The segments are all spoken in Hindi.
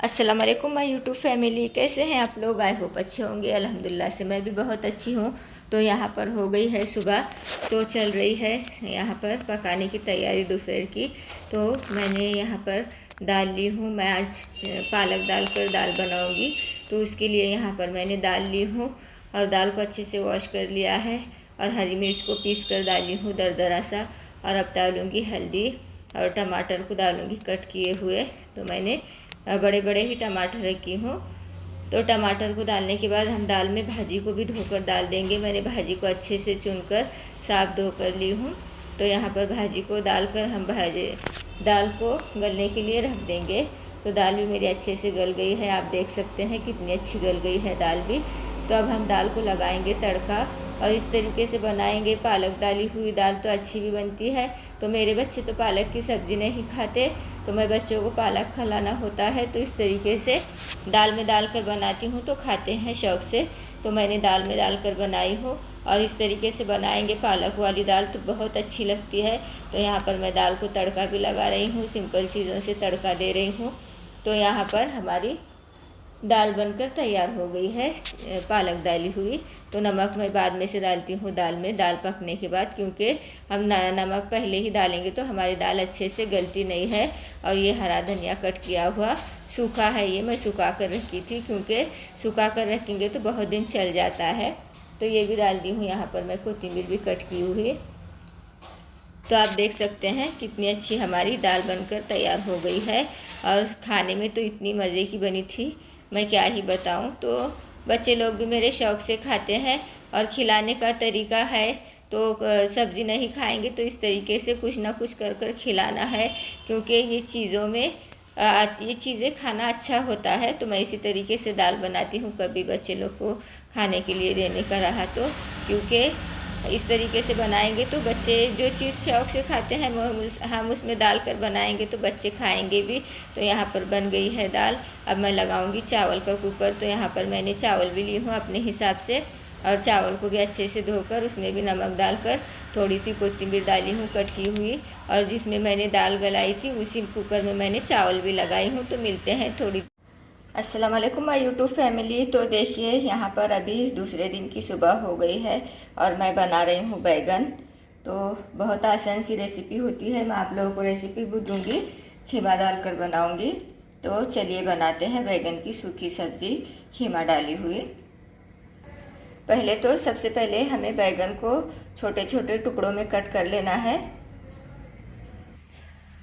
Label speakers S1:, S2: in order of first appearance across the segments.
S1: अस्सलाम वालेकुम माय यूट्यूब फैमिली, कैसे हैं आप लोग। आई होप अच्छे होंगे। अल्हम्दुलिल्लाह से मैं भी बहुत अच्छी हूँ। तो यहाँ पर हो गई है सुबह, तो चल रही है यहाँ पर पकाने की तैयारी दोपहर की। तो मैंने यहाँ पर दाल ली हूँ। मैं आज पालक दाल कर दाल बनाऊँगी, तो उसके लिए यहाँ पर मैंने दाल ली हूँ और दाल को अच्छे से वॉश कर लिया है और हरी मिर्च को पीस कर डाली हूँ दरदरा सा। और अब डालूँगी हल्दी और टमाटर को डालूँगी कट किए हुए। तो मैंने बड़े बड़े ही टमाटर रखी हूँ। तो टमाटर को डालने के बाद हम दाल में भाजी को भी धोकर डाल देंगे। मैंने भाजी को अच्छे से चुनकर साफ धो कर ली हूँ। तो यहाँ पर भाजी को डालकर हम दाल को गलने के लिए रख देंगे। तो दाल भी मेरी अच्छे से गल गई है, आप देख सकते हैं कितनी अच्छी गल गई है दाल भी। तो अब हम दाल को लगाएंगे तड़का और इस तरीके से बनाएंगे। पालक डाली हुई दाल तो अच्छी भी बनती है। तो मेरे बच्चे तो पालक की सब्ज़ी नहीं खाते, तो मैं बच्चों को पालक खिलाना होता है। तो इस तरीके से दाल में डालकर बनाती हूँ तो खाते हैं शौक़ से। तो मैंने दाल में डालकर बनाई हूँ और इस तरीके से बनाएंगे पालक वाली दाल तो बहुत अच्छी लगती है। तो यहाँ पर मैं दाल को तड़का भी लगा रही हूँ, सिंपल चीज़ों से तड़का दे रही हूँ। तो यहाँ पर हमारी दाल बनकर तैयार हो गई है, पालक डाली हुई। तो नमक मैं बाद में से डालती हूँ दाल में, दाल पकने के बाद, क्योंकि हम नमक पहले ही डालेंगे तो हमारी दाल अच्छे से गलती नहीं है। और ये हरा धनिया कट किया हुआ सूखा है, ये मैं सुखा कर रखी थी, क्योंकि सुखा कर रखेंगे तो बहुत दिन चल जाता है। तो ये भी डाल दी हूँ। यहाँ पर मैं कोथिंबीर भी कट की हुई। तो आप देख सकते हैं कितनी अच्छी हमारी दाल बनकर तैयार हो गई है। और खाने में तो इतनी मज़े की बनी थी, मैं क्या ही बताऊं। तो बच्चे लोग भी मेरे शौक़ से खाते हैं और खिलाने का तरीका है। तो सब्ज़ी नहीं खाएंगे तो इस तरीके से कुछ ना कुछ कर कर खिलाना है, क्योंकि ये चीज़ों में ये चीज़ें खाना अच्छा होता है। तो मैं इसी तरीके से दाल बनाती हूँ, कभी बच्चे लोग को खाने के लिए देने का रहा तो, क्योंकि इस तरीके से बनाएंगे तो बच्चे जो चीज़ शौक़ से खाते हैं हम उसमें डाल कर बनाएंगे तो बच्चे खाएंगे भी। तो यहाँ पर बन गई है दाल। अब मैं लगाऊंगी चावल का कुकर। तो यहाँ पर मैंने चावल भी ली हूँ अपने हिसाब से, और चावल को भी अच्छे से धोकर उसमें भी नमक डालकर थोड़ी सी कोथिंबीर डाली हूँ कट की हुई। और जिसमें मैंने दाल गलाई थी उसी कुकर में मैंने चावल भी लगाई हूँ। तो मिलते हैं थोड़ी। अस्सलाम वालेकुम माय यूट्यूब फैमिली। तो देखिए यहाँ पर अभी दूसरे दिन की सुबह हो गई है और मैं बना रही हूँ बैगन। तो बहुत आसान सी रेसिपी होती है, मैं आप लोगों को रेसिपी भी दूँगी, खीमा डालकर बनाऊँगी। तो चलिए बनाते हैं बैगन की सूखी सब्ज़ी खीमा डाली हुई। पहले तो सबसे पहले हमें बैगन को छोटे छोटे टुकड़ों में कट कर लेना है।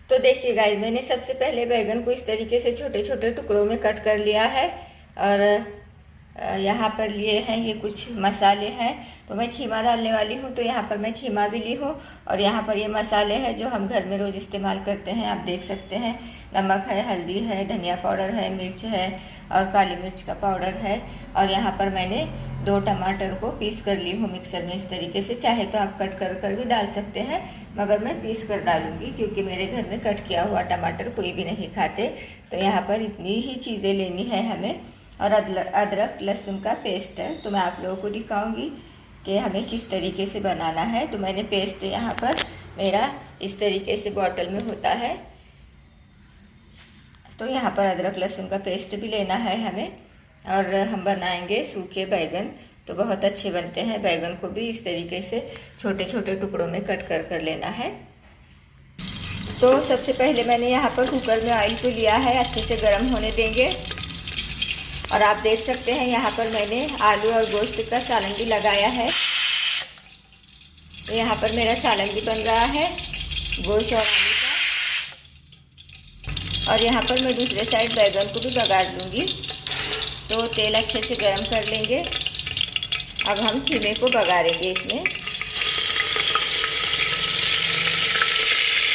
S1: तो देखिए गाइस, मैंने सबसे पहले बैगन को इस तरीके से छोटे छोटे टुकड़ों में कट कर लिया है। और यहाँ पर लिए हैं ये कुछ मसाले हैं। तो मैं खीमा डालने वाली हूँ, तो यहाँ पर मैं खीमा भी ली हूँ। और यहाँ पर ये मसाले हैं जो हम घर में रोज़ इस्तेमाल करते हैं, आप देख सकते हैं। नमक है, हल्दी है, धनिया पाउडर है, मिर्च है और काली मिर्च का पाउडर है। और यहाँ पर मैंने 2 टमाटर को पीस कर ली हूँ मिक्सर में इस तरीके से। चाहे तो आप कट कर कर भी डाल सकते हैं, मगर मैं पीस कर डालूंगी क्योंकि मेरे घर में कट किया हुआ टमाटर कोई भी नहीं खाते। तो यहाँ पर इतनी ही चीज़ें लेनी है हमें। और अदरक लहसुन का पेस्ट है, तो मैं आप लोगों को दिखाऊंगी कि हमें किस तरीके से बनाना है। तो मैंने पेस्ट यहाँ पर मेरा इस तरीके से बॉटल में होता है। तो यहाँ पर अदरक लहसुन का पेस्ट भी लेना है हमें। और हम बनाएंगे सूखे बैगन, तो बहुत अच्छे बनते हैं। बैगन को भी इस तरीके से छोटे छोटे टुकड़ों में कट कर कर लेना है। तो सबसे पहले मैंने यहाँ पर कुकर में ऑयल को लिया है, अच्छे से गर्म होने देंगे। और आप देख सकते हैं यहाँ पर मैंने आलू और गोश्त का सालन भी लगाया है। तो यहाँ पर मेरा सालन भी बन रहा है गोश्त और आलू का। और यहाँ पर मैं दूसरे साइड बैगन को भी बघार दूँगी। तो तेल अच्छे से गर्म कर लेंगे। अब हम खीमे को बघारेंगे इसमें,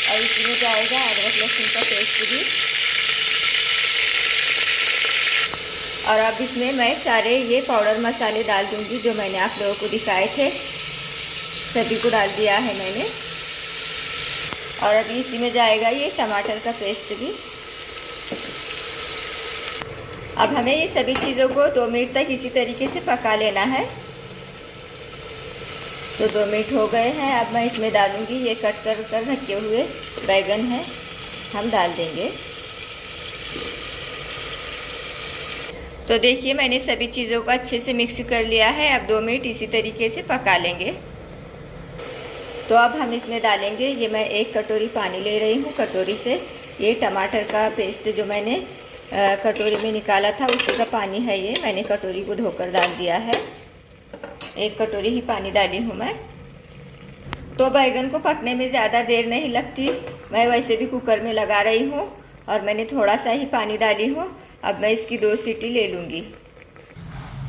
S1: और इसमें जाएगा अदरक लहसुन का पेस्ट भी। और अब इसमें मैं सारे ये पाउडर मसाले डाल दूंगी जो मैंने आप लोगों को दिखाए थे, सभी को डाल दिया है मैंने। और अभी इसी में जाएगा ये टमाटर का पेस्ट भी। अब हमें ये सभी चीज़ों को 2 मिनट तक इसी तरीके से पका लेना है। तो 2 मिनट हो गए हैं। अब मैं इसमें डालूंगी ये कट कर कर रखे हुए बैगन हैं, हम डाल देंगे। तो देखिए मैंने सभी चीज़ों को अच्छे से मिक्स कर लिया है। अब 2 मिनट इसी तरीके से पका लेंगे। तो अब हम इसमें डालेंगे, ये मैं 1 कटोरी पानी ले रही हूँ कटोरी से। ये टमाटर का पेस्ट जो मैंने कटोरी में निकाला था उसी का पानी है ये। मैंने कटोरी को धोकर डाल दिया है। 1 कटोरी ही पानी डाली हूँ मैं। तो बैगन को पकने में ज़्यादा देर नहीं लगती। मैं वैसे भी कुकर में लगा रही हूँ और मैंने थोड़ा सा ही पानी डाली हूँ। अब मैं इसकी 2 सीटी ले लूँगी।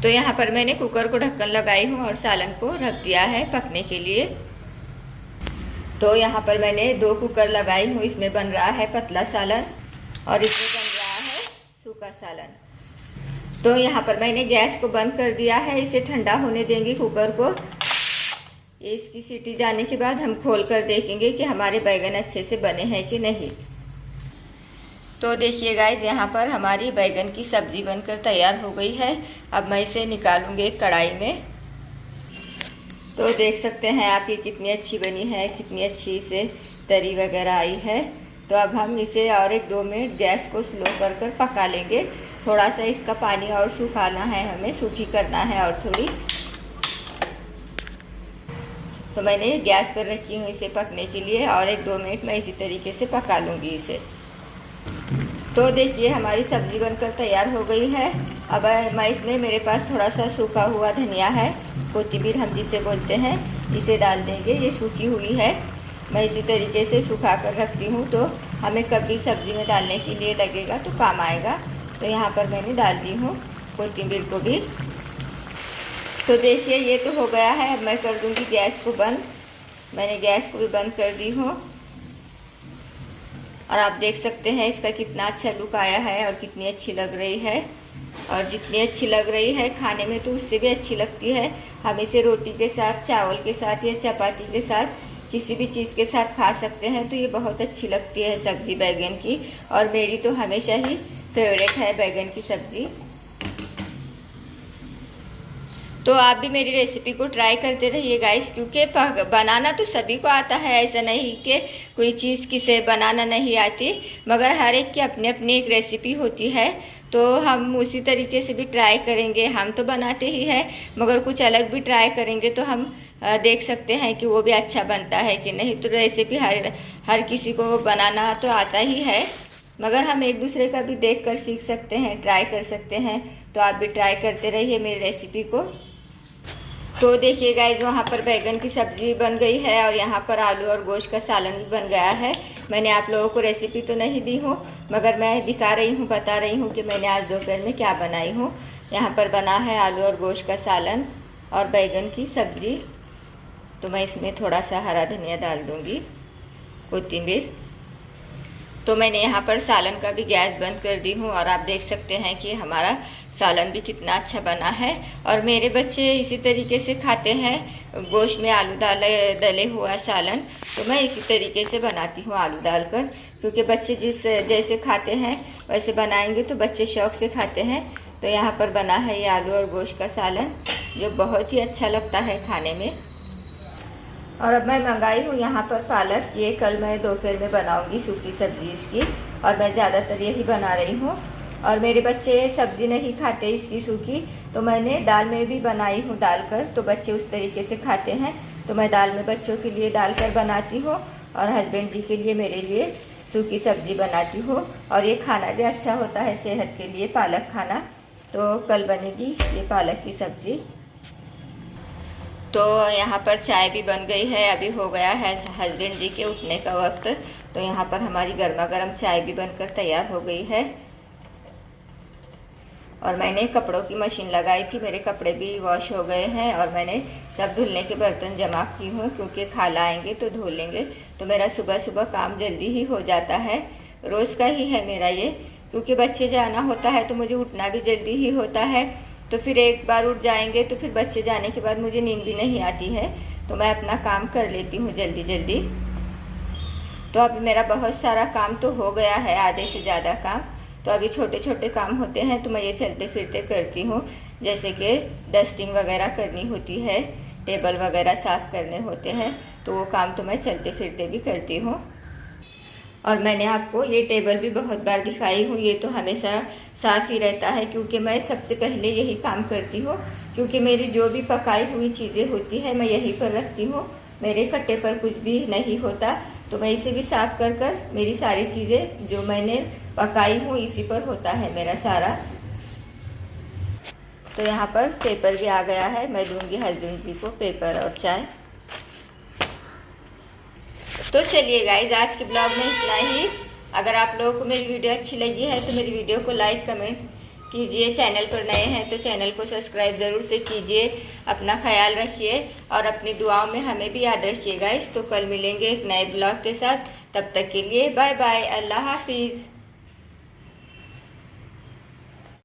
S1: तो यहाँ पर मैंने कुकर को ढक्कन लगाई हूँ और सालन को रख दिया है पकने के लिए। तो यहाँ पर मैंने 2 कुकर लगाई हूँ। इसमें बन रहा है पतला सालन और इसमें बन रहा है सूखा सालन। तो यहाँ पर मैंने गैस को बंद कर दिया है। इसे ठंडा होने देंगे कुकर को। इसकी सीटी जाने के बाद हम खोल कर देखेंगे कि हमारे बैगन अच्छे से बने हैं कि नहीं। तो देखिए गाइस, यहाँ पर हमारी बैगन की सब्जी बनकर तैयार हो गई है। अब मैं इसे निकालूंगी एक कढ़ाई में। तो देख सकते हैं आप ये कितनी अच्छी बनी है, कितनी अच्छी इसे तरी वगैरह आई है। तो अब हम इसे और 1-2 मिनट गैस को स्लो कर पका लेंगे। थोड़ा सा इसका पानी और सुखाना है, हमें सूखी करना है और थोड़ी। तो मैंने गैस पर रखी हूँ इसे पकने के लिए और 1-2 मिनट मैं इसी तरीके से पका लूँगी इसे। तो देखिए हमारी सब्जी बनकर तैयार हो गई है। अब मैं इसमें, मेरे पास थोड़ा सा सूखा हुआ धनिया है, कोथिंबीर हम जिसे बोलते हैं, इसे डाल देंगे। ये सूखी हुई है, मैं इसी तरीके से सुखा कर रखती हूँ। तो हमें कभी सब्जी में डालने के लिए लगेगा तो काम आएगा। तो यहाँ पर मैंने डाल दी हूँ कोथिंबीर को भी। तो देखिए ये तो हो गया है। अब मैं कर दूँगी गैस को बंद। मैंने गैस को भी बंद कर दी हूँ और आप देख सकते हैं इसका कितना अच्छा लुक आया है और कितनी अच्छी लग रही है। और जितनी अच्छी लग रही है खाने में तो उससे भी अच्छी लगती है। हम इसे रोटी के साथ, चावल के साथ या चपाती के साथ, किसी भी चीज़ के साथ खा सकते हैं। तो ये बहुत अच्छी लगती है सब्ज़ी बैगन की। और मेरी तो हमेशा ही फेवरेट है बैगन की सब्ज़ी। तो आप भी मेरी रेसिपी को ट्राई करते रहिए गाइस, क्योंकि बनाना तो सभी को आता है। ऐसा नहीं कि कोई चीज़ किसे बनाना नहीं आती, मगर हर एक की अपनी अपनी एक रेसिपी होती है। तो हम उसी तरीके से भी ट्राई करेंगे। हम तो बनाते ही हैं, मगर कुछ अलग भी ट्राई करेंगे तो हम देख सकते हैं कि वो भी अच्छा बनता है कि नहीं। तो रेसिपी हर किसी को बनाना तो आता ही है, मगर हम एक दूसरे का भी देख कर सीख सकते हैं, ट्राई कर सकते हैं। तो आप भी ट्राई करते रहिए मेरी रेसिपी को। तो देखिए गाइज, वहाँ पर बैगन की सब्जी बन गई है और यहाँ पर आलू और गोश्त का सालन भी बन गया है। मैंने आप लोगों को रेसिपी तो नहीं दी हूँ, मगर मैं दिखा रही हूँ, बता रही हूँ कि मैंने आज दोपहर में क्या बनाई हूँ। यहाँ पर बना है आलू और गोश्त का सालन और बैगन की सब्जी। तो मैं इसमें थोड़ा सा हरा धनिया डाल दूँगी, कोथिंबीर। तो मैंने यहाँ पर सालन का भी गैस बंद कर दी हूँ और आप देख सकते हैं कि हमारा सालन भी कितना अच्छा बना है। और मेरे बच्चे इसी तरीके से खाते हैं, गोश्त में आलू डले हुआ सालन। तो मैं इसी तरीके से बनाती हूँ आलू डालकर, क्योंकि बच्चे जैसे खाते हैं वैसे बनाएंगे तो बच्चे शौक़ से खाते हैं। तो यहाँ पर बना है ये आलू और गोश्त का सालन, जो बहुत ही अच्छा लगता है खाने में। और अब मैं मंगाई हूँ यहाँ पर पालक। ये कल मैं दोपहर में बनाऊँगी सूखी सब्जी इसकी, और मैं ज़्यादातर यही बना रही हूँ। और मेरे बच्चे सब्ज़ी नहीं खाते इसकी सूखी, तो मैंने दाल में भी बनाई हूँ डालकर, तो बच्चे उस तरीके से खाते हैं। तो मैं दाल में बच्चों के लिए डालकर बनाती हूँ और हस्बैंड जी के लिए, मेरे लिए सूखी सब्जी बनाती हूँ। और ये खाना भी अच्छा होता है सेहत के लिए, पालक खाना। तो कल बनेगी ये पालक की सब्ज़ी। तो यहाँ पर चाय भी बन गई है। अभी हो गया है हस्बैंड जी के उठने का वक्त। तो यहाँ पर हमारी गर्मा गर्म चाय भी बनकर तैयार हो गई है। और मैंने कपड़ों की मशीन लगाई थी, मेरे कपड़े भी वॉश हो गए हैं और मैंने सब धुलने के बर्तन जमा की हूँ, क्योंकि खाला आएंगे तो धो लेंगे। तो मेरा सुबह सुबह काम जल्दी ही हो जाता है, रोज़ का ही है मेरा ये, क्योंकि बच्चे जाना होता है तो मुझे उठना भी जल्दी ही होता है। तो फिर एक बार उठ जाएंगे तो फिर बच्चे जाने के बाद मुझे नींद भी नहीं आती है, तो मैं अपना काम कर लेती हूँ जल्दी जल्दी। तो अभी मेरा बहुत सारा काम तो हो गया है, आधे से ज़्यादा काम। तो अभी छोटे छोटे काम होते हैं तो मैं ये चलते फिरते करती हूँ, जैसे कि डस्टिंग वगैरह करनी होती है, टेबल वगैरह साफ़ करने होते हैं, तो वो काम तो मैं चलते फिरते भी करती हूँ। और मैंने आपको ये टेबल भी बहुत बार दिखाई हूँ, ये तो हमेशा साफ़ ही रहता है क्योंकि मैं सबसे पहले यही काम करती हूँ, क्योंकि मेरी जो भी पकाई हुई चीज़ें होती है मैं यहीं पर रखती हूँ। मेरे कट्टे पर कुछ भी नहीं होता, तो मैं इसे भी साफ़ कर कर मेरी सारी चीज़ें जो मैंने पकाई हूँ इसी पर होता है मेरा सारा। तो यहाँ पर पेपर भी आ गया है, मैं दूंगी हस्बैंड जी को पेपर और चाय। तो चलिए गाइज, आज के ब्लॉग में इतना ही। अगर आप लोगों को मेरी वीडियो अच्छी लगी है तो मेरी वीडियो को लाइक कमेंट कीजिए। चैनल पर नए हैं तो चैनल को सब्सक्राइब ज़रूर से कीजिए। अपना ख्याल रखिए और अपनी दुआओं में हमें भी याद रखिए गाइज। तो कल मिलेंगे एक नए ब्लॉग के साथ, तब तक के लिए बाय बाय, अल्लाह हाफिज़।